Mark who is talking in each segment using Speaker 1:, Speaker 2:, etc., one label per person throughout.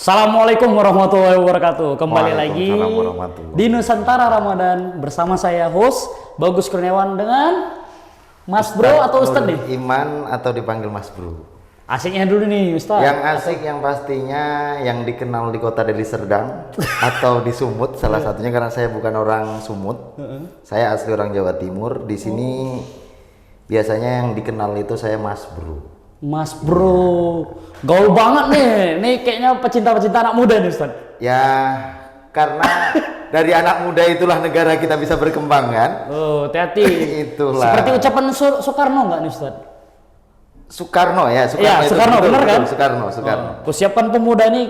Speaker 1: Assalamualaikum warahmatullahi wabarakatuh. Kembali lagi
Speaker 2: Warahmatullahi.
Speaker 1: di Nusantara Ramadan bersama saya host Bagus Kurniawan dengan Mas Bro atau Ustadz nih?
Speaker 2: Iman atau dipanggil Mas Bro.
Speaker 1: Asiknya dulu nih Ustadz.
Speaker 2: Yang asik yang pastinya yang dikenal di kota Deli Serdang atau di Sumut salah satunya karena saya bukan orang Sumut. Saya asli orang Jawa Timur. Di sini biasanya yang dikenal itu saya Mas Bro.
Speaker 1: Mas Bro, gaul banget nih. Nih kayaknya pecinta-pecinta anak muda nih Ustadz.
Speaker 2: Ya karena dari anak muda itulah negara kita bisa berkembang kan.
Speaker 1: Oh, hati-hati.
Speaker 2: Itulah.
Speaker 1: Seperti ucapan Soekarno nggak nih Ustadz?
Speaker 2: Soekarno ya,
Speaker 1: Iya,
Speaker 2: itu
Speaker 1: Soekarno,
Speaker 2: betul,
Speaker 1: benar kan?
Speaker 2: Soekarno.
Speaker 1: Oh, kusiapkan pemuda nih.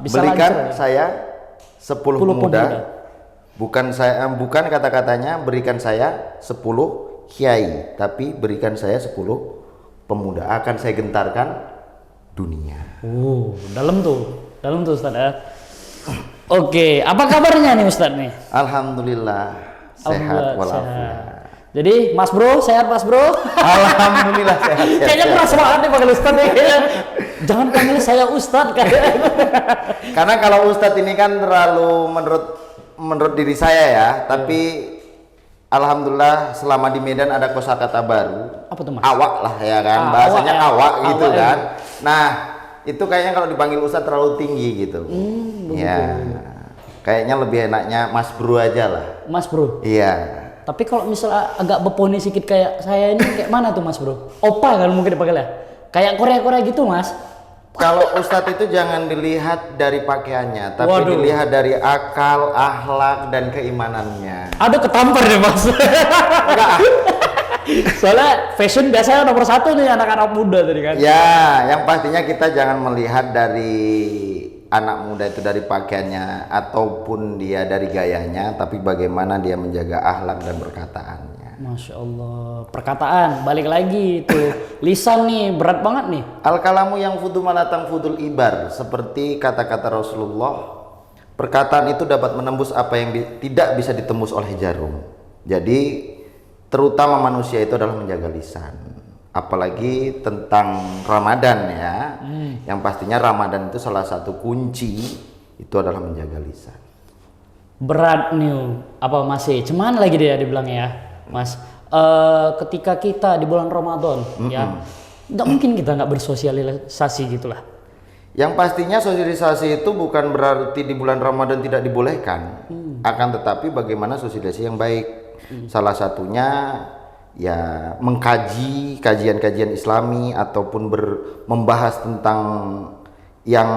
Speaker 1: Bisa
Speaker 2: Belikan
Speaker 1: lancar, ya?
Speaker 2: saya 10 pemuda. Bukan kata-katanya berikan saya 10 kiai, tapi berikan saya 10 pemuda. Akan saya gentarkan dunia.
Speaker 1: Dalam tuh Ustadz ya. Oke, apa kabarnya nih Ustadz nih?
Speaker 2: Alhamdulillah sehat walafiat.
Speaker 1: Jadi Mas Bro, sehat Mas Bro?
Speaker 2: Alhamdulillah sehat.
Speaker 1: Kayaknya keras banget nih panggil Ustadz nih. Jangan panggil saya Ustadz kayaknya.
Speaker 2: Karena kalau Ustadz ini kan terlalu menurut diri saya ya, tapi alhamdulillah selama di Medan ada kosakata baru.
Speaker 1: Apa tuh Mas?
Speaker 2: Awak lah ya kan, bahasanya awak gitu
Speaker 1: Awak,
Speaker 2: kan. Nah, itu kayaknya kalau dipanggil Ustadz terlalu tinggi gitu. Ya, kayaknya lebih enaknya Mas Bro aja lah.
Speaker 1: Mas Bro.
Speaker 2: Iya.
Speaker 1: Tapi kalau misalnya agak beponi sedikit kayak saya ini kayak mana tuh Mas Bro? Opa kan mungkin dipanggil ya? Kayak Korea-Korea gitu Mas.
Speaker 2: Kalau Ustadz itu jangan dilihat dari pakaiannya, tapi
Speaker 1: Waduh.
Speaker 2: dilihat dari akal, akhlak, dan keimanannya.
Speaker 1: Aduh ketampar deh Mas.
Speaker 2: Enggak.
Speaker 1: Soalnya fashion biasanya nomor satu nih anak-anak muda tadi kan.
Speaker 2: Ya, yang pastinya kita jangan melihat dari anak muda itu dari pakaiannya ataupun dia dari gayanya, tapi bagaimana dia menjaga akhlak dan perkataannya.
Speaker 1: Masya Allah, perkataan balik lagi tuh lisan nih berat banget nih.
Speaker 2: Al-kalamu yang fudu malatang fudul ibar, seperti kata-kata Rasulullah, perkataan itu dapat menembus apa yang tidak bisa ditembus oleh jarum. Jadi terutama manusia itu adalah menjaga lisan, apalagi tentang Ramadan ya. Yang pastinya Ramadan itu salah satu kunci itu adalah menjaga lisan.
Speaker 1: Berat nih, apa masih cuman lagi dia dibilangnya ya Mas, ketika kita di bulan Ramadan ya nggak mungkin kita nggak bersosialisasi gitulah.
Speaker 2: Yang pastinya sosialisasi itu bukan berarti di bulan Ramadan tidak dibolehkan, akan tetapi bagaimana sosialisasi yang baik. Salah satunya ya mengkaji kajian-kajian Islami ataupun membahas tentang yang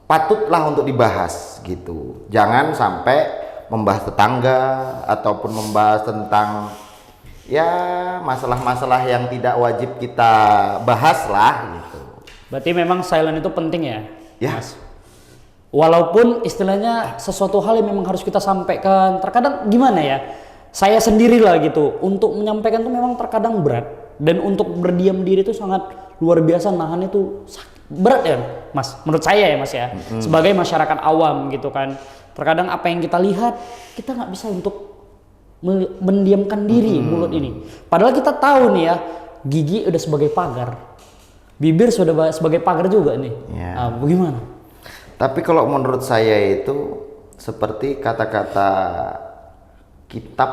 Speaker 2: patutlah untuk dibahas gitu. Jangan sampai membahas tetangga ataupun membahas tentang ya masalah-masalah yang tidak wajib kita bahas lah gitu.
Speaker 1: Berarti memang silent itu penting ya,
Speaker 2: Ya.
Speaker 1: Mas. Walaupun istilahnya sesuatu hal yang memang harus kita sampaikan, terkadang gimana ya? Saya sendirilah gitu, untuk menyampaikan itu memang terkadang berat, dan untuk berdiam diri itu sangat luar biasa, nahan itu berat ya Mas, menurut saya ya Mas ya, sebagai masyarakat awam gitu kan. Terkadang apa yang kita lihat, kita nggak bisa untuk mendiamkan diri mulut ini. Padahal kita tahu nih ya, gigi udah sebagai pagar, bibir sudah sebagai pagar juga nih.
Speaker 2: Ya.
Speaker 1: Bagaimana?
Speaker 2: Tapi kalau menurut saya itu seperti kata-kata kitab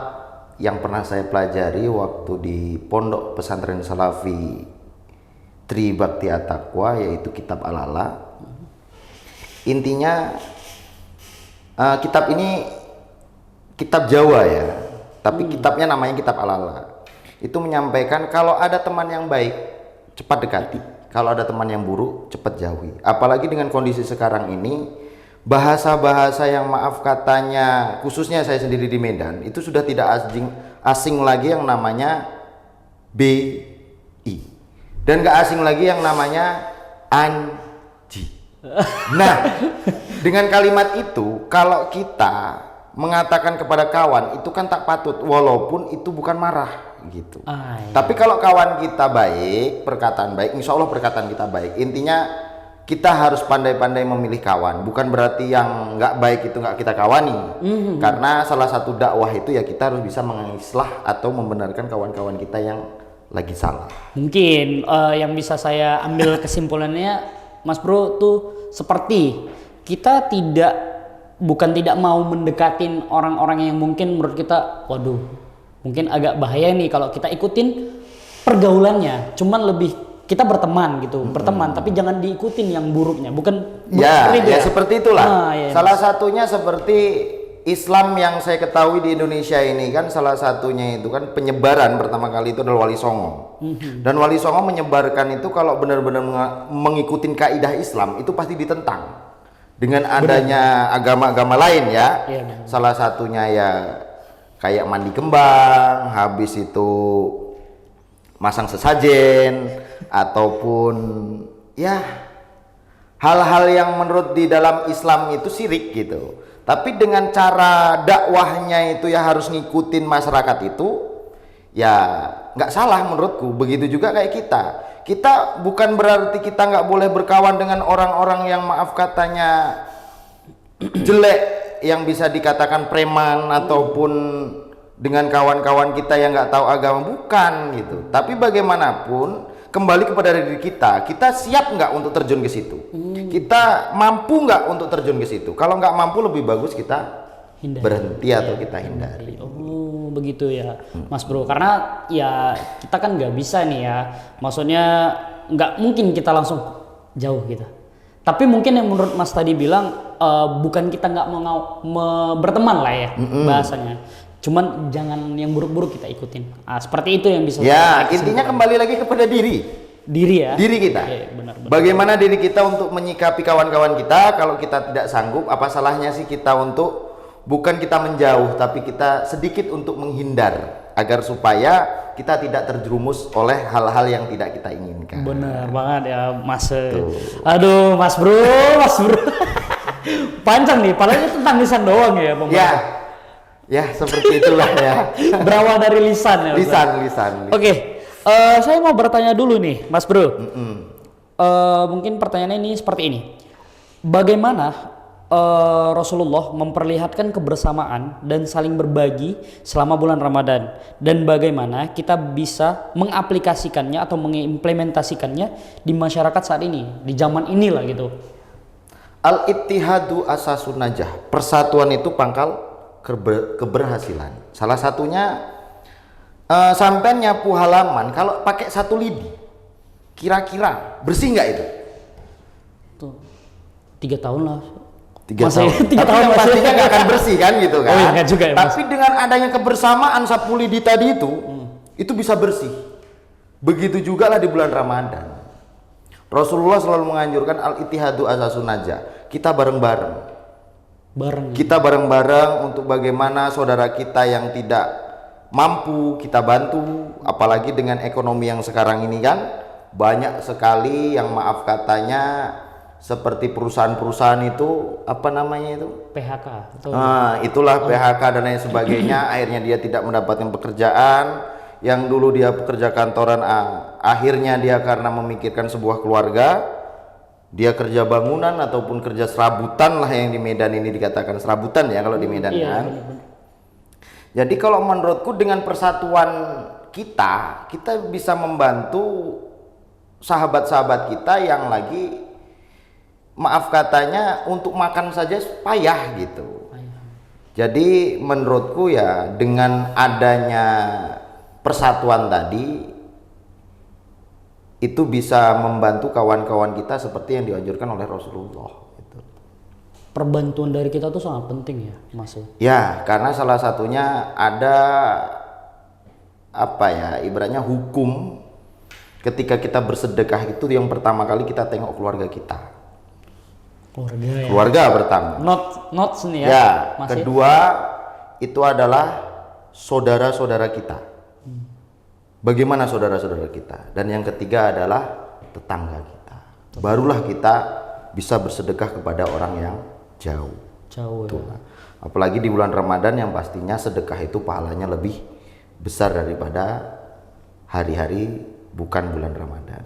Speaker 2: yang pernah saya pelajari waktu di Pondok Pesantren Salafi Tri Bakti At-Taqwa, yaitu kitab Al-Ala. Intinya kitab ini kitab Jawa ya, tapi kitabnya namanya kitab Al-Ala. Itu menyampaikan kalau ada teman yang baik cepat dekati, kalau ada teman yang buruk cepat jauhi. Apalagi dengan kondisi sekarang ini, bahasa-bahasa yang maaf katanya, khususnya saya sendiri di Medan, itu sudah tidak asing lagi yang namanya BI, dan gak asing lagi yang namanya anji. Nah, dengan kalimat itu kalau kita mengatakan kepada kawan itu kan tak patut, walaupun itu bukan marah gitu.
Speaker 1: Iya.
Speaker 2: Tapi kalau kawan kita baik, perkataan baik, insya Allah perkataan kita baik. Intinya kita harus pandai-pandai memilih kawan, bukan berarti yang nggak baik itu nggak kita kawani. Karena salah satu dakwah itu ya kita harus bisa mengislah atau membenarkan kawan-kawan kita yang lagi salah.
Speaker 1: Mungkin yang bisa saya ambil kesimpulannya Mas Bro tuh seperti kita bukan tidak mau mendekatin orang-orang yang mungkin menurut kita, waduh, mungkin agak bahaya nih kalau kita ikutin pergaulannya. Cuman lebih kita berteman gitu, berteman, tapi jangan diikutin yang buruknya. Bukan
Speaker 2: ya,
Speaker 1: seperti itu
Speaker 2: ya seperti itulah.
Speaker 1: iya,
Speaker 2: Salah satunya seperti Islam yang saya ketahui di Indonesia ini kan, salah satunya itu kan penyebaran pertama kali itu adalah Wali Songo. Dan Wali Songo menyebarkan itu kalau benar-benar mengikuti kaidah Islam itu pasti ditentang dengan adanya agama-agama lain ya.
Speaker 1: Iya,
Speaker 2: salah satunya ya kayak mandi kembang, habis itu masang sesajen, ataupun ya hal-hal yang menurut di dalam Islam itu syirik gitu. Tapi dengan cara dakwahnya itu ya harus ngikutin masyarakat itu, ya nggak salah menurutku. Begitu juga kayak kita bukan berarti kita nggak boleh berkawan dengan orang-orang yang maaf katanya jelek, yang bisa dikatakan preman, ataupun dengan kawan-kawan kita yang nggak tahu agama, bukan gitu. Tapi bagaimanapun kembali kepada diri kita siap nggak untuk terjun ke situ? Kita mampu nggak untuk terjun ke situ? Kalau nggak mampu, lebih bagus kita berhenti atau kita hindari.
Speaker 1: Oh begitu ya Mas Bro, karena ya kita kan nggak bisa nih ya, maksudnya nggak mungkin kita langsung jauh gitu. Tapi mungkin yang menurut Mas tadi bilang bukan kita nggak mau berteman lah ya bahasanya, cuman jangan yang buruk-buruk kita ikutin. Seperti itu yang bisa.
Speaker 2: Ya intinya kembali lagi kepada diri
Speaker 1: ya.
Speaker 2: Diri kita.
Speaker 1: Benar.
Speaker 2: Bagaimana diri kita untuk menyikapi kawan-kawan kita. Kalau kita tidak sanggup, apa salahnya sih kita untuk bukan kita menjauh, tapi kita sedikit untuk menghindar, agar supaya kita tidak terjerumus oleh hal-hal yang tidak kita inginkan.
Speaker 1: Benar banget ya Mas. Aduh Mas Bro. Panjang nih, padahal itu tentang lisan doang ya Pak.
Speaker 2: Ya seperti itulah ya.
Speaker 1: Berawal dari lisan ya.
Speaker 2: Lisan.
Speaker 1: Oke, saya mau bertanya dulu nih Mas Bro. Mungkin pertanyaannya ini seperti ini. Bagaimana Rasulullah memperlihatkan kebersamaan dan saling berbagi selama bulan Ramadan, dan bagaimana kita bisa mengaplikasikannya atau mengimplementasikannya di masyarakat saat ini, di zaman inilah gitu.
Speaker 2: Al-ittihadu asasun najah. Persatuan itu pangkal keberhasilan. Salah satunya sampai nyapu halaman kalau pakai satu lidi, kira-kira bersih nggak itu?
Speaker 1: Tuh, 3 tahun lah.
Speaker 2: 3 tahun.
Speaker 1: 3 tahun
Speaker 2: pastinya nggak akan bersih kan gitu kan.
Speaker 1: Oh iya juga ya,
Speaker 2: Tapi dengan adanya kebersamaan sapu lidi tadi itu bisa bersih. Begitu juga lah di bulan Ramadan. Rasulullah selalu menganjurkan al-ittihadu asasun najah. Kita bareng-bareng. Kita bareng-bareng untuk bagaimana saudara kita yang tidak mampu kita bantu, apalagi dengan ekonomi yang sekarang ini kan banyak sekali yang maaf katanya seperti perusahaan-perusahaan itu apa namanya itu
Speaker 1: PHK.
Speaker 2: Itulah PHK dan lain sebagainya. Akhirnya dia tidak mendapatkan pekerjaan. Yang dulu dia pekerja kantoran, akhirnya dia karena memikirkan sebuah keluarga, dia kerja bangunan ataupun kerja serabutan lah, yang di Medan ini dikatakan serabutan ya kalau di Medan kan. Jadi kalau menurutku dengan persatuan kita bisa membantu sahabat-sahabat kita yang lagi maaf katanya untuk makan saja payah gitu. Jadi menurutku ya dengan adanya persatuan tadi itu bisa membantu kawan-kawan kita seperti yang dianjurkan oleh Rasulullah gitu.
Speaker 1: Perbantuan dari kita tuh sangat penting ya Mas.
Speaker 2: Ya karena salah satunya ada apa ya ibaratnya hukum ketika kita bersedekah itu yang pertama kali kita tengok keluarga kita. Keluarga pertama.
Speaker 1: Not sini ya.
Speaker 2: Ya, kedua itu adalah saudara-saudara kita. Bagaimana saudara-saudara kita? Dan yang ketiga adalah tetangga kita. Barulah kita bisa bersedekah kepada orang yang jauh.
Speaker 1: Ya.
Speaker 2: Apalagi di bulan Ramadan yang pastinya sedekah itu pahalanya lebih besar daripada hari-hari bukan bulan Ramadan.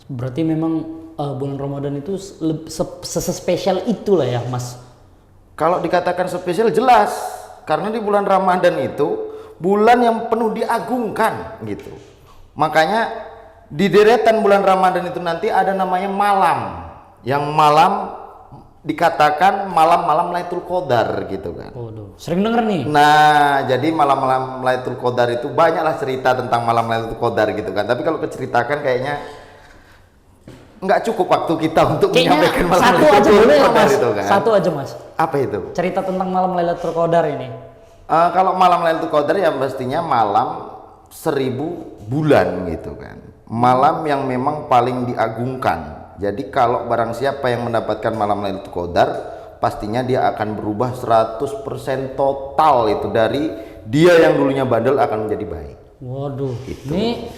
Speaker 1: Berarti memang bulan Ramadan itu sespesial itulah ya Mas.
Speaker 2: Kalau dikatakan spesial jelas, karena di bulan Ramadan itu bulan yang penuh diagungkan gitu. Makanya di deretan bulan Ramadan itu nanti ada namanya malam. Yang malam dikatakan malam-malam Lailatul Qadar gitu kan.
Speaker 1: Waduh, sering denger nih.
Speaker 2: Nah, jadi malam-malam Lailatul Qadar itu banyaklah cerita tentang malam Lailatul Qadar gitu kan. Tapi kalau keceritakan kayaknya nggak cukup waktu kita untuk
Speaker 1: Kayaknya
Speaker 2: menyampaikan malam
Speaker 1: satu
Speaker 2: Lailatul
Speaker 1: aja dulu ya
Speaker 2: Qadar
Speaker 1: Mas.
Speaker 2: itu kan.
Speaker 1: Satu aja Mas.
Speaker 2: Apa itu?
Speaker 1: Cerita tentang malam Lailatul Qadar ini.
Speaker 2: Kalau malam Lailatul Qadar ya mestinya malam 1000 bulan gitu kan. Malam yang memang paling diagungkan. Jadi kalau barang siapa yang mendapatkan malam Lailatul Qadar, pastinya dia akan berubah 100% total itu dari dia yang dulunya bandel akan menjadi baik.
Speaker 1: Waduh,
Speaker 2: Gitu.
Speaker 1: ini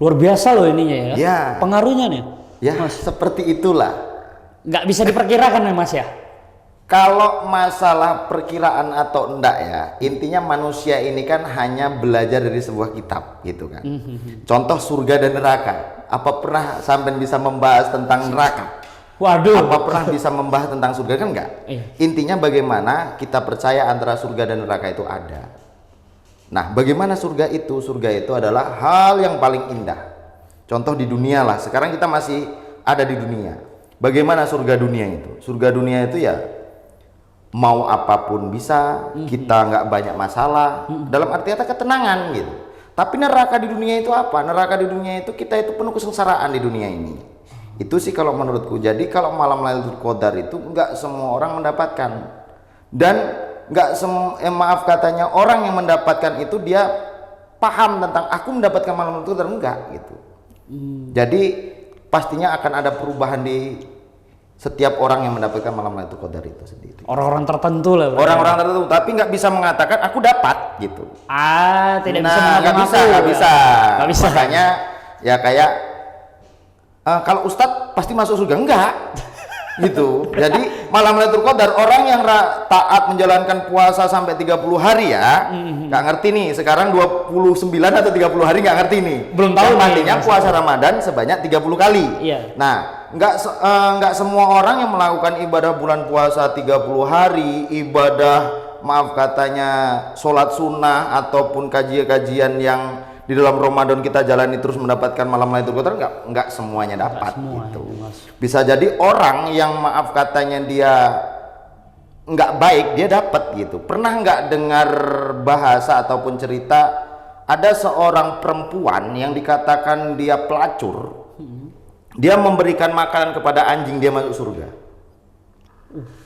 Speaker 1: luar biasa loh ininya ya.
Speaker 2: Ya.
Speaker 1: Pengaruhnya nih.
Speaker 2: Ya, seperti itulah.
Speaker 1: Nggak bisa diperkirakan ya Mas ya.
Speaker 2: Kalau masalah perkiraan atau enggak ya, intinya manusia ini kan hanya belajar dari sebuah kitab gitu kan. Contoh surga dan neraka. Apa pernah sampai bisa membahas tentang neraka?
Speaker 1: Waduh.
Speaker 2: Apa pernah bisa membahas tentang surga? Kan enggak.
Speaker 1: Iya.
Speaker 2: Intinya bagaimana kita percaya antara surga dan neraka itu ada. Nah, bagaimana surga itu? Surga itu adalah hal yang paling indah. Contoh di dunia lah. Sekarang kita masih ada di dunia. Bagaimana surga dunia itu? Surga dunia itu ya mau apapun bisa, kita nggak banyak masalah, dalam arti kata ketenangan gitu. Tapi neraka di dunia itu apa? Neraka di dunia itu kita itu penuh kesengsaraan di dunia ini. Itu sih kalau menurutku. Jadi kalau malam Lailatul Qadar itu nggak semua orang mendapatkan, dan nggak maaf katanya orang yang mendapatkan itu dia paham tentang aku mendapatkan malam Lailatul Qadar, enggak gitu. Jadi pastinya akan ada perubahan di setiap orang yang mendapatkan malam Lailatul Qadar itu sendiri.
Speaker 1: Orang-orang tertentu lah. berarti.
Speaker 2: Orang-orang tertentu, tapi nggak bisa mengatakan aku dapat gitu.
Speaker 1: Tidak bisa
Speaker 2: Nah, nggak
Speaker 1: mengatakan
Speaker 2: bisa,
Speaker 1: aku.
Speaker 2: nggak bisa.
Speaker 1: Nggak bisa.
Speaker 2: Makanya ya kayak kalau Ustadz pasti masuk surga, enggak gitu. Jadi malam Lailatul Qadar orang yang taat menjalankan puasa sampai 30 hari ya, nggak ngerti nih. Sekarang 29 atau 30 hari nggak ngerti nih.
Speaker 1: Belum tahu
Speaker 2: Yang
Speaker 1: nih,
Speaker 2: artinya
Speaker 1: Mas.
Speaker 2: puasa Ramadan sebanyak 30 kali.
Speaker 1: Iya.
Speaker 2: Nah, nggak semua orang yang melakukan ibadah bulan puasa 30 hari, ibadah maaf katanya sholat sunnah ataupun kajian-kajian yang di dalam Ramadan kita jalani terus mendapatkan malam Lailatul Qadar, nggak semuanya dapat
Speaker 1: semua,
Speaker 2: gitu.
Speaker 1: ya, Mas.
Speaker 2: Bisa jadi orang yang maaf katanya dia nggak baik dia dapat gitu. Pernah nggak dengar bahasa ataupun cerita ada seorang perempuan yang dikatakan dia pelacur, dia memberikan makanan kepada anjing, dia masuk surga?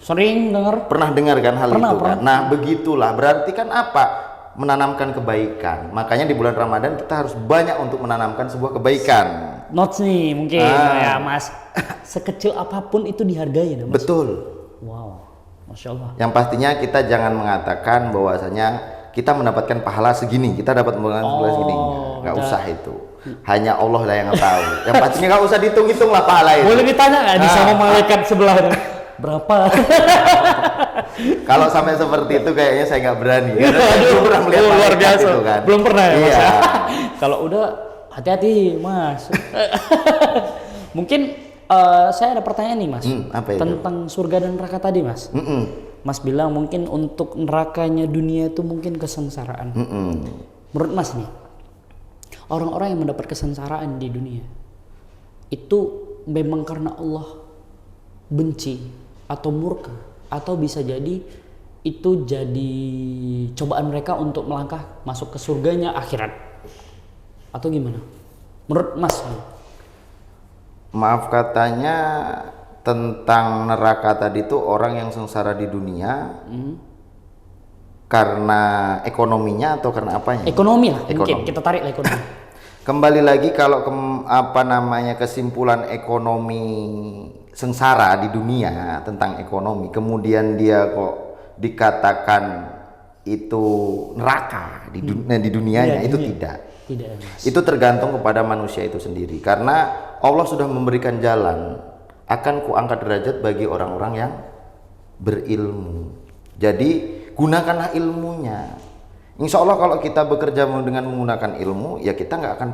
Speaker 1: Sering dengar.
Speaker 2: Pernah dengar kan hal
Speaker 1: Pernah,
Speaker 2: itu kan? Nah begitulah, berarti kan apa? Menanamkan kebaikan. Makanya di bulan Ramadan kita harus banyak untuk menanamkan sebuah kebaikan.
Speaker 1: Notes nih mungkin ya Mas. Sekecil apapun itu dihargai ya Mas.
Speaker 2: Betul.
Speaker 1: Wow, Masya Allah.
Speaker 2: Yang pastinya kita jangan mengatakan bahwasanya kita mendapatkan pahala segini, kita dapat pahala segini. Nggak usah itu. Hanya Allah lah yang tahu. Yang pastinya nggak usah dihitung-hitung lah pahala itu.
Speaker 1: Boleh ditanya nggak di sama malaikat sebelah itu? Berapa?
Speaker 2: Kalau sampai seperti itu kayaknya saya nggak berani. Karena saya belum pernah melihat
Speaker 1: luar
Speaker 2: malaikat
Speaker 1: biasa.
Speaker 2: itu kan.
Speaker 1: Belum pernah ya Mas.
Speaker 2: Iya.
Speaker 1: ya? Kalau udah hati-hati Mas. Mungkin saya ada pertanyaan nih Mas.
Speaker 2: Apa itu?
Speaker 1: Tentang surga dan neraka tadi Mas. Mas bilang mungkin untuk nerakanya dunia itu mungkin kesengsaraan. Menurut Mas nih, orang-orang yang mendapat kesengsaraan di dunia itu memang karena Allah benci atau murka, atau bisa jadi itu jadi cobaan mereka untuk melangkah masuk ke surganya akhirat, atau gimana menurut Mas?
Speaker 2: Maaf katanya tentang neraka tadi itu orang yang sengsara di dunia karena ekonominya atau karena apanya?
Speaker 1: Ekonomi lah, mungkin
Speaker 2: Ekonomi.
Speaker 1: kita tarik lah ekonomi.
Speaker 2: Kembali lagi kalau kesimpulan ekonomi sengsara di dunia tentang ekonomi, kemudian dia kok dikatakan itu neraka di dunianya,
Speaker 1: Iya,
Speaker 2: itu
Speaker 1: dunia.
Speaker 2: tidak.
Speaker 1: Tidak ya Mas.
Speaker 2: Itu tergantung kepada manusia itu sendiri, karena Allah sudah memberikan jalan, akan kuangkat derajat bagi orang-orang yang berilmu. Jadi gunakanlah ilmunya. Insya Allah kalau kita bekerja dengan menggunakan ilmu, ya kita nggak akan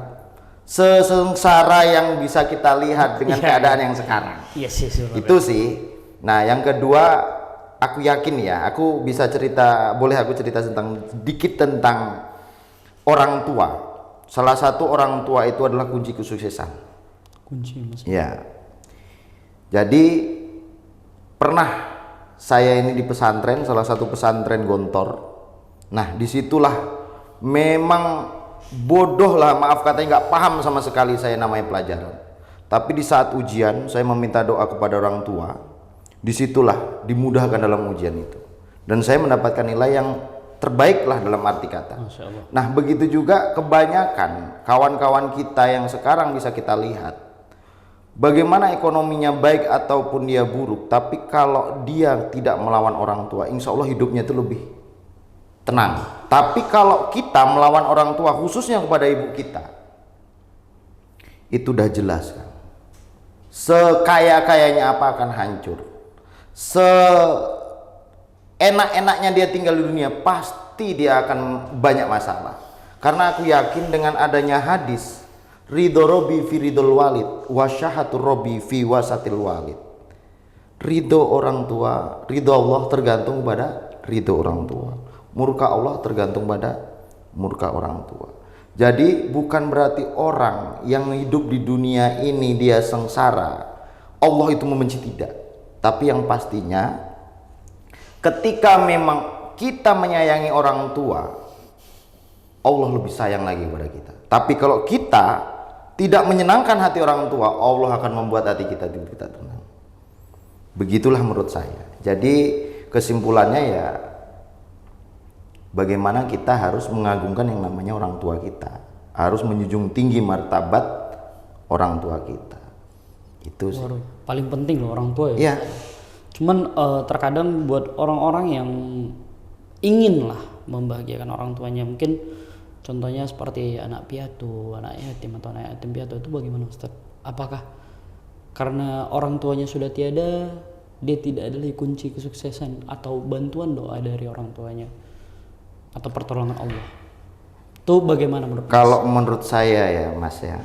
Speaker 2: sesengsara yang bisa kita lihat dengan keadaan yang sekarang.
Speaker 1: Iya sih.
Speaker 2: Itu sih. Nah yang kedua, aku yakin ya, aku bisa cerita, boleh aku cerita sedikit tentang orang tua. Salah satu orang tua itu adalah kunci kesuksesan.
Speaker 1: Kunci Mas.
Speaker 2: Ya. Jadi pernah saya ini di pesantren, salah satu pesantren Gontor. Nah disitulah memang bodoh lah, maaf katanya, nggak paham sama sekali saya namanya pelajaran. Tapi di saat ujian saya meminta doa kepada orang tua, disitulah dimudahkan dalam ujian itu, dan saya mendapatkan nilai yang terbaik lah dalam arti kata.
Speaker 1: Masya Allah.
Speaker 2: Nah begitu juga kebanyakan kawan-kawan kita yang sekarang bisa kita lihat bagaimana ekonominya baik ataupun dia buruk, tapi kalau dia tidak melawan orang tua, insya Allah hidupnya itu lebih tenang. Tapi kalau kita melawan orang tua, khususnya kepada ibu kita, itu udah jelas kan, sekaya-kayanya apa akan hancur, enak-enaknya dia tinggal di dunia, pasti dia akan banyak masalah. Karena aku yakin dengan adanya hadis ridho robi fi ridhol walid wasyahatu robi fi wasatil walid, ridho orang tua, ridho Allah tergantung pada ridho orang tua, murka Allah tergantung pada murka orang tua. Jadi bukan berarti orang yang hidup di dunia ini dia sengsara Allah itu membenci, tidak. Tapi yang pastinya ketika memang kita menyayangi orang tua, Allah lebih sayang lagi kepada kita. Tapi kalau kita tidak menyenangkan hati orang tua, Allah akan membuat hati kita tidak tenang. Begitulah menurut saya. Jadi kesimpulannya ya, bagaimana kita harus mengagungkan yang namanya orang tua kita, harus menjunjung tinggi martabat orang tua kita. Itu sih.
Speaker 1: Paling penting loh orang tua ya.
Speaker 2: Iya.
Speaker 1: Cuman terkadang buat orang-orang yang ingin lah membahagiakan orang tuanya, mungkin contohnya seperti anak piatu, anak yatim atau anak yatim piatu, itu bagaimana Ustaz? Apakah karena orang tuanya sudah tiada, dia tidak ada lagi kunci kesuksesan atau bantuan doa dari orang tuanya atau pertolongan Allah? Itu bagaimana menurut
Speaker 2: Kalau menurut saya ya Mas ya,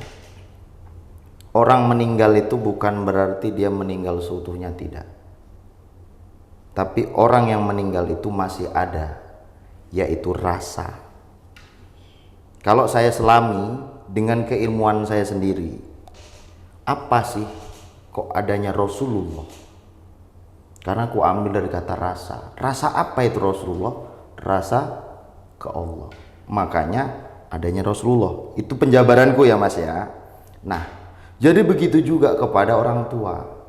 Speaker 2: orang meninggal itu bukan berarti dia meninggal seutuhnya, tidak. Tapi orang yang meninggal itu masih ada, yaitu rasa. Kalau saya selami dengan keilmuan saya sendiri, apa sih kok adanya Rasulullah? Karena aku ambil dari kata rasa. Rasa apa itu Rasulullah? Rasa ke Allah. Makanya adanya Rasulullah. Itu penjabaranku ya Mas ya. Nah, jadi begitu juga kepada orang tua.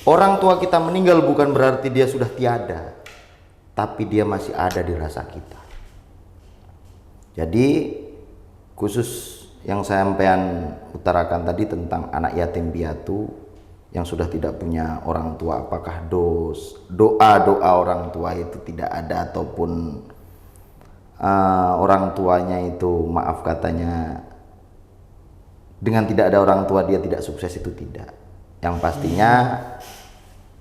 Speaker 2: Orang tua kita meninggal bukan berarti dia sudah tiada, tapi dia masih ada di rasa kita. Jadi khusus yang saya sampaikan utarakan tadi tentang anak yatim piatu yang sudah tidak punya orang tua, apakah doa orang tua itu tidak ada, ataupun orang tuanya itu maaf katanya dengan tidak ada orang tua dia tidak sukses, itu tidak. Yang pastinya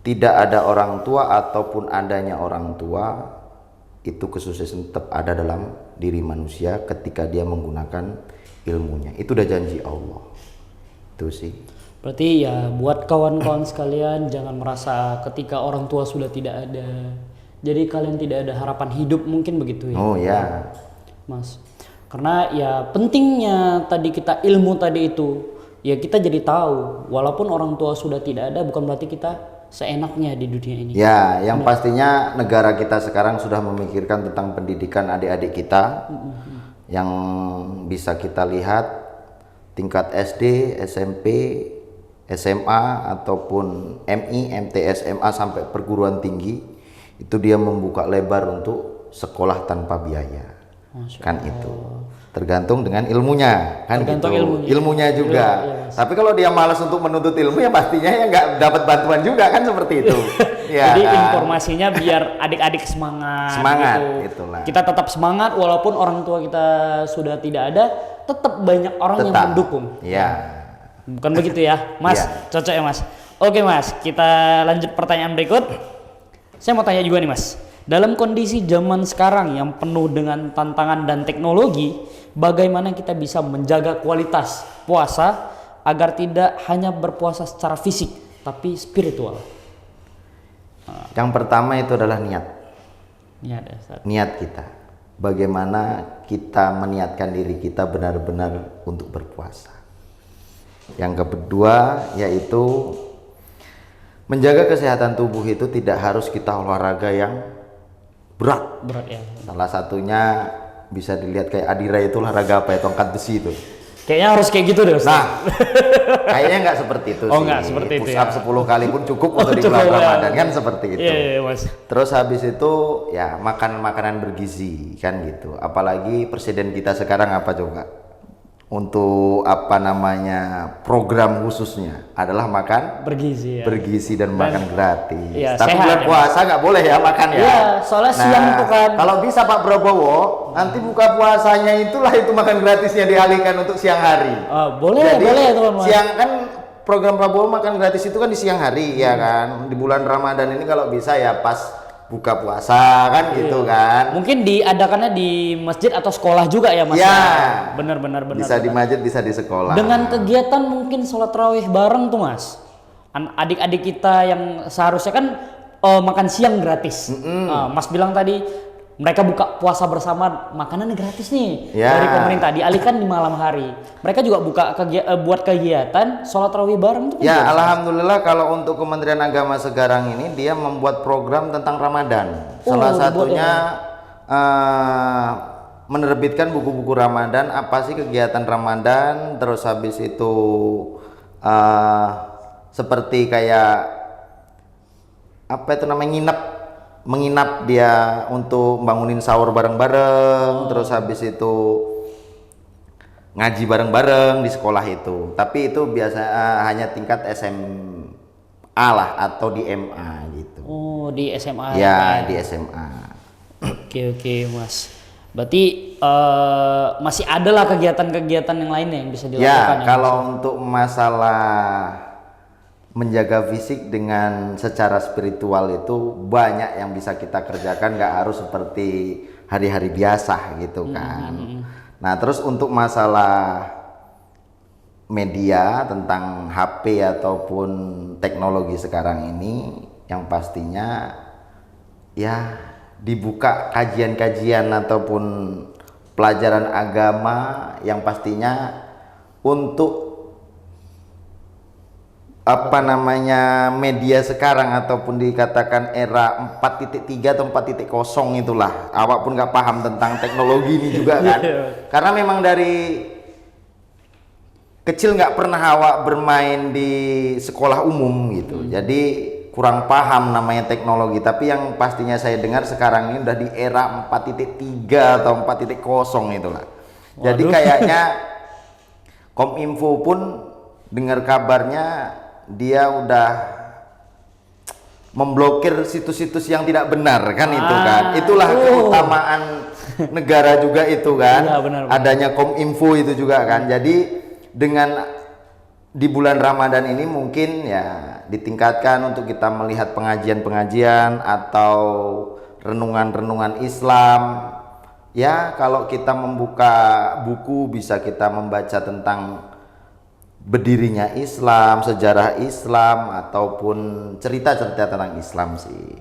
Speaker 2: tidak ada orang tua ataupun adanya orang tua, itu kesuksesan tetap ada dalam diri manusia ketika dia menggunakan ilmunya. Itu udah janji Allah. Itu sih.
Speaker 1: Berarti ya buat kawan-kawan sekalian, jangan merasa ketika orang tua sudah tidak ada, jadi kalian tidak ada harapan hidup, mungkin begitu ya.
Speaker 2: Oh ya,
Speaker 1: Mas. Karena ya pentingnya tadi kita ilmu tadi itu, ya kita jadi tahu walaupun orang tua sudah tidak ada bukan berarti kita seenaknya di dunia ini.
Speaker 2: ya yang pastinya negara kita sekarang sudah memikirkan tentang pendidikan adik-adik kita. Yang bisa kita lihat tingkat SD, SMP, SMA ataupun MI, MT, SMA sampai perguruan tinggi, itu dia membuka lebar untuk sekolah tanpa biaya. Kan itu tergantung dengan ilmunya, kan
Speaker 1: Tergantung
Speaker 2: gitu.
Speaker 1: ilmunya
Speaker 2: Juga.
Speaker 1: Yes.
Speaker 2: Tapi kalau dia malas untuk menuntut ilmu, ya pastinya ya nggak dapat bantuan juga, kan seperti itu. Ya,
Speaker 1: Jadi
Speaker 2: kan?
Speaker 1: informasinya biar adik-adik semangat. Gitu.
Speaker 2: Itulah.
Speaker 1: Kita tetap semangat walaupun orang tua kita sudah tidak ada, tetap banyak orang yang mendukung.
Speaker 2: Iya.
Speaker 1: Bukan begitu ya, Mas?
Speaker 2: Iya.
Speaker 1: Cocok ya, Mas? Oke, Mas. Kita lanjut pertanyaan berikut. Saya mau tanya juga nih, Mas. Dalam kondisi zaman sekarang yang penuh dengan tantangan dan teknologi, bagaimana kita bisa menjaga kualitas puasa agar tidak hanya berpuasa secara fisik, tapi spiritual?
Speaker 2: Yang pertama itu adalah niat.
Speaker 1: Niat
Speaker 2: Kita. Bagaimana kita meniatkan diri kita benar-benar untuk berpuasa. Yang kedua yaitu menjaga kesehatan tubuh itu tidak harus kita olahraga yang berat.
Speaker 1: Berat ya.
Speaker 2: Salah satunya bisa dilihat kayak Adira itu olahraga apa ya, tongkat besi itu.
Speaker 1: Kayaknya harus kayak gitu deh, Ustaz.
Speaker 2: Nah, kayaknya nggak seperti itu
Speaker 1: Oh,
Speaker 2: sih.
Speaker 1: nggak seperti itu
Speaker 2: Push up
Speaker 1: ya.
Speaker 2: 10 kali pun cukup untuk di
Speaker 1: cukup
Speaker 2: bulan
Speaker 1: ya.
Speaker 2: Ramadan kan seperti itu.
Speaker 1: Iya, Mas.
Speaker 2: Terus habis itu ya makan makanan bergizi kan gitu. Apalagi presiden kita sekarang apa coba? Untuk apa namanya program khususnya adalah makan
Speaker 1: Bergizi ya.
Speaker 2: bergizi dan makan gratis.
Speaker 1: Iya,
Speaker 2: Tapi
Speaker 1: sehat
Speaker 2: bulan
Speaker 1: ya,
Speaker 2: puasa nggak boleh ya makan ya.
Speaker 1: Iya, soalnya siang tuh kan.
Speaker 2: Kalau bisa Pak Prabowo, nanti buka puasanya itulah itu makan gratisnya dialihkan untuk siang hari.
Speaker 1: Boleh,
Speaker 2: Jadi,
Speaker 1: boleh teman-teman.
Speaker 2: siang kan program Prabowo makan gratis itu kan di siang hari ya kan. Di bulan Ramadan ini kalau bisa ya pas buka puasa kan gitu kan.
Speaker 1: Mungkin diadakannya di masjid atau sekolah juga ya, Mas.
Speaker 2: Ya.
Speaker 1: Benar.
Speaker 2: Bisa di masjid, bisa di sekolah.
Speaker 1: Dengan kegiatan mungkin sholat tarawih bareng tuh, Mas. Adik-adik kita yang seharusnya kan makan siang gratis. Mas bilang tadi mereka buka puasa bersama, makanannya gratis nih
Speaker 2: Ya.
Speaker 1: dari pemerintah, dialihkan di malam hari. Mereka juga buat kegiatan sholat tarawih bareng tuh.
Speaker 2: Ya, alhamdulillah kalau untuk Kementerian Agama sekarang ini dia membuat program tentang Ramadan. Salah satunya menerbitkan buku-buku Ramadan, apa sih kegiatan Ramadan, terus habis itu seperti kayak apa itu namanya menginap dia untuk bangunin sahur bareng-bareng, terus habis itu ngaji bareng-bareng di sekolah itu. Tapi itu biasa hanya tingkat SMA lah atau di MA gitu.
Speaker 1: Oh, di SMA.
Speaker 2: Ya, di SMA.
Speaker 1: Oke, Mas. Berarti masih ada lah kegiatan-kegiatan yang lainnya yang bisa dilakukan.
Speaker 2: Ya, kalau untuk masalah menjaga fisik dengan secara spiritual itu banyak yang bisa kita kerjakan, nggak harus seperti hari-hari biasa gitu kan. Nah, terus untuk masalah media tentang HP ataupun teknologi sekarang ini, yang pastinya ya dibuka kajian-kajian ataupun pelajaran agama yang pastinya untuk apa namanya media sekarang ataupun dikatakan era 4.3 atau 4.0 itulah. Awak pun nggak paham tentang teknologi ini juga kan. Karena memang dari kecil nggak pernah awak bermain di sekolah umum gitu. Jadi kurang paham namanya teknologi. Tapi yang pastinya saya dengar sekarang ini udah di era 4.3 atau 4.0 itulah. Jadi kayaknya Kominfo pun dengar kabarnya dia udah memblokir situs-situs yang tidak benar kan itu kan. Itulah keutamaan negara juga itu kan.
Speaker 1: Ya, benar.
Speaker 2: Adanya Kominfo itu juga kan. Jadi dengan di bulan Ramadan ini mungkin ya ditingkatkan untuk kita melihat pengajian-pengajian atau renungan-renungan Islam. Ya, kalau kita membuka buku bisa kita membaca tentang berdirinya Islam, sejarah Islam ataupun cerita-cerita tentang Islam sih.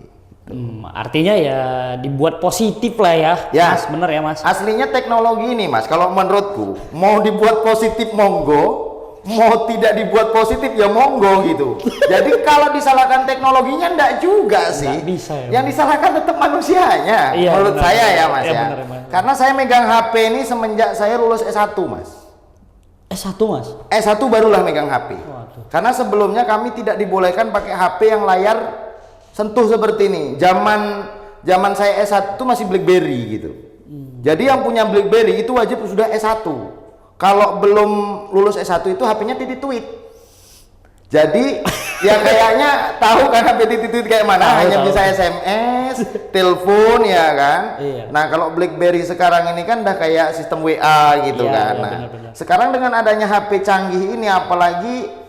Speaker 1: Artinya ya dibuat positif lah ya,
Speaker 2: Ya.
Speaker 1: Mas. Bener ya, Mas.
Speaker 2: Aslinya teknologi ini, Mas, kalau menurutku mau dibuat positif monggo, mau tidak dibuat positif ya monggo gitu. Jadi kalau disalahkan teknologinya enggak juga sih.
Speaker 1: Nggak bisa ya,
Speaker 2: Yang disalahkan tetap manusianya.
Speaker 1: Iya,
Speaker 2: menurut
Speaker 1: benar,
Speaker 2: saya
Speaker 1: benar.
Speaker 2: ya, Mas
Speaker 1: Iya,
Speaker 2: ya.
Speaker 1: benar, Mas.
Speaker 2: Karena saya megang HP ini semenjak saya lulus S1, Mas.
Speaker 1: S1, Mas.
Speaker 2: S1 barulah megang HP.
Speaker 1: Waduh.
Speaker 2: Karena sebelumnya kami tidak dibolehkan pakai HP yang layar sentuh seperti ini. Zaman saya S1 itu masih BlackBerry gitu. Jadi yang punya BlackBerry itu wajib sudah S1. Kalau belum lulus S1 itu HP-nya titik-tweet. Jadi ya kayaknya tahu kan HP titik-tweet kayak mana, hanya
Speaker 1: Tahu.
Speaker 2: bisa SMS, telepon ya kan.
Speaker 1: Iya.
Speaker 2: Nah, kalau BlackBerry sekarang ini kan udah kayak sistem WA gitu
Speaker 1: Iya,
Speaker 2: kan.
Speaker 1: iya,
Speaker 2: Nah,
Speaker 1: benar-benar.
Speaker 2: sekarang dengan adanya HP canggih ini apalagi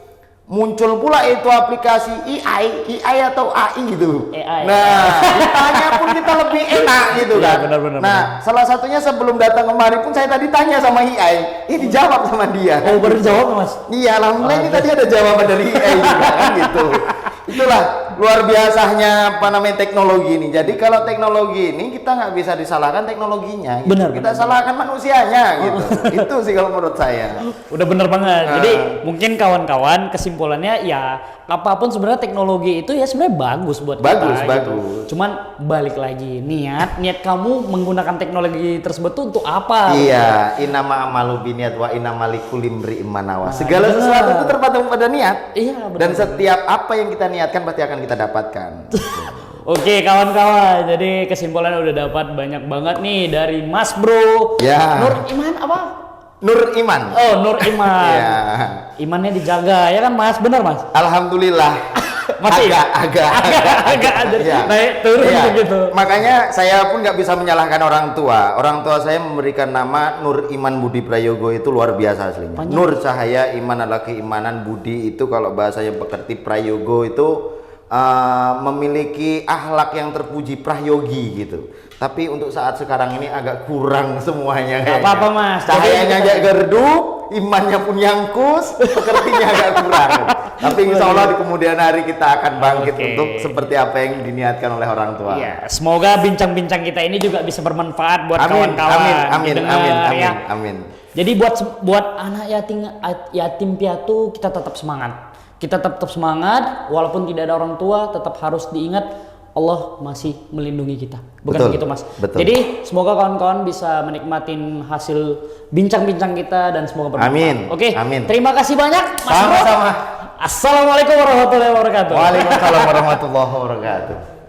Speaker 2: muncul pula itu aplikasi AI atau AI gitu.
Speaker 1: AI.
Speaker 2: Nah, ditanya pun kita lebih enak gitu
Speaker 1: Iya,
Speaker 2: kan.
Speaker 1: benar-benar.
Speaker 2: Nah, salah satunya sebelum datang kemari pun saya tadi tanya sama AI, ini dijawab sama dia.
Speaker 1: Oh, baru jawab, Mas.
Speaker 2: Iya, alhamdulillah ini tadi ada jawaban dari AI juga kan gitu. Itulah luar biasanya apa namanya teknologi ini. Jadi kalau teknologi ini kita nggak bisa disalahkan teknologinya. Gitu.
Speaker 1: Benar,
Speaker 2: Kita
Speaker 1: benar.
Speaker 2: salahkan manusianya gitu. Itu sih kalau menurut saya.
Speaker 1: Udah bener banget. Jadi mungkin kawan-kawan kesimpulannya ya apapun sebenarnya teknologi itu ya sebenarnya bagus buat
Speaker 2: Bagus,
Speaker 1: kita.
Speaker 2: bagus.
Speaker 1: Gitu. Cuman balik lagi niat kamu menggunakan teknologi tersebut tuh untuk apa?
Speaker 2: Iya, inama amalu biniat wa inama likulli imri'in ma nawa. Segala
Speaker 1: benar.
Speaker 2: sesuatu itu tergantung pada niat.
Speaker 1: Iya, benar.
Speaker 2: Dan setiap apa yang kita niatkan pasti akan kita dapatkan.
Speaker 1: Oke kawan-kawan, jadi kesimpulannya udah dapat banyak banget nih dari Mas Bro.
Speaker 2: Ya.
Speaker 1: Nur Iman apa?
Speaker 2: Nur Iman.
Speaker 1: Oh Nur Iman.
Speaker 2: Ya.
Speaker 1: Imannya dijaga ya kan Mas, benar Mas?
Speaker 2: Alhamdulillah.
Speaker 1: Masih?
Speaker 2: agak
Speaker 1: Agak
Speaker 2: Iya.
Speaker 1: naik turun
Speaker 2: Iya.
Speaker 1: begitu.
Speaker 2: Makanya saya pun nggak bisa menyalahkan orang tua. Orang tua saya memberikan nama Nur Iman Budi Prayogo itu luar biasa aslinya.
Speaker 1: Panjang.
Speaker 2: Nur cahaya, iman adalah keimanan, budi itu kalau bahasa yang pekerti, Prayogo itu memiliki akhlak yang terpuji, prayogi gitu. Tapi untuk saat sekarang ini agak kurang semuanya.
Speaker 1: Gak apa-apa Mas.
Speaker 2: Cahayanya agak gerdup, imannya pun yangkus, pekertinya agak kurang. Tapi insya Allah di kemudian hari kita akan bangkit
Speaker 1: Oke.
Speaker 2: untuk seperti apa yang diniatkan oleh orang tua.
Speaker 1: Iya, semoga bincang-bincang kita ini juga bisa bermanfaat buat
Speaker 2: Amin,
Speaker 1: kawan-kawan.
Speaker 2: amin,
Speaker 1: didengar,
Speaker 2: amin, amin,
Speaker 1: ya.
Speaker 2: amin.
Speaker 1: Jadi buat anak yatim piatu kita tetap semangat. Kita tetap semangat walaupun tidak ada orang tua, tetap harus diingat Allah masih melindungi kita. Bukan
Speaker 2: Betul,
Speaker 1: begitu Mas?
Speaker 2: betul.
Speaker 1: Jadi semoga kawan-kawan bisa menikmatin hasil bincang-bincang kita dan semoga bermanfaat.
Speaker 2: Amin,
Speaker 1: Oke,
Speaker 2: amin.
Speaker 1: terima kasih banyak Mas Bro.
Speaker 2: Sama-sama.
Speaker 1: Assalamualaikum warahmatullahi wabarakatuh.
Speaker 2: Waalaikumsalam warahmatullahi wabarakatuh.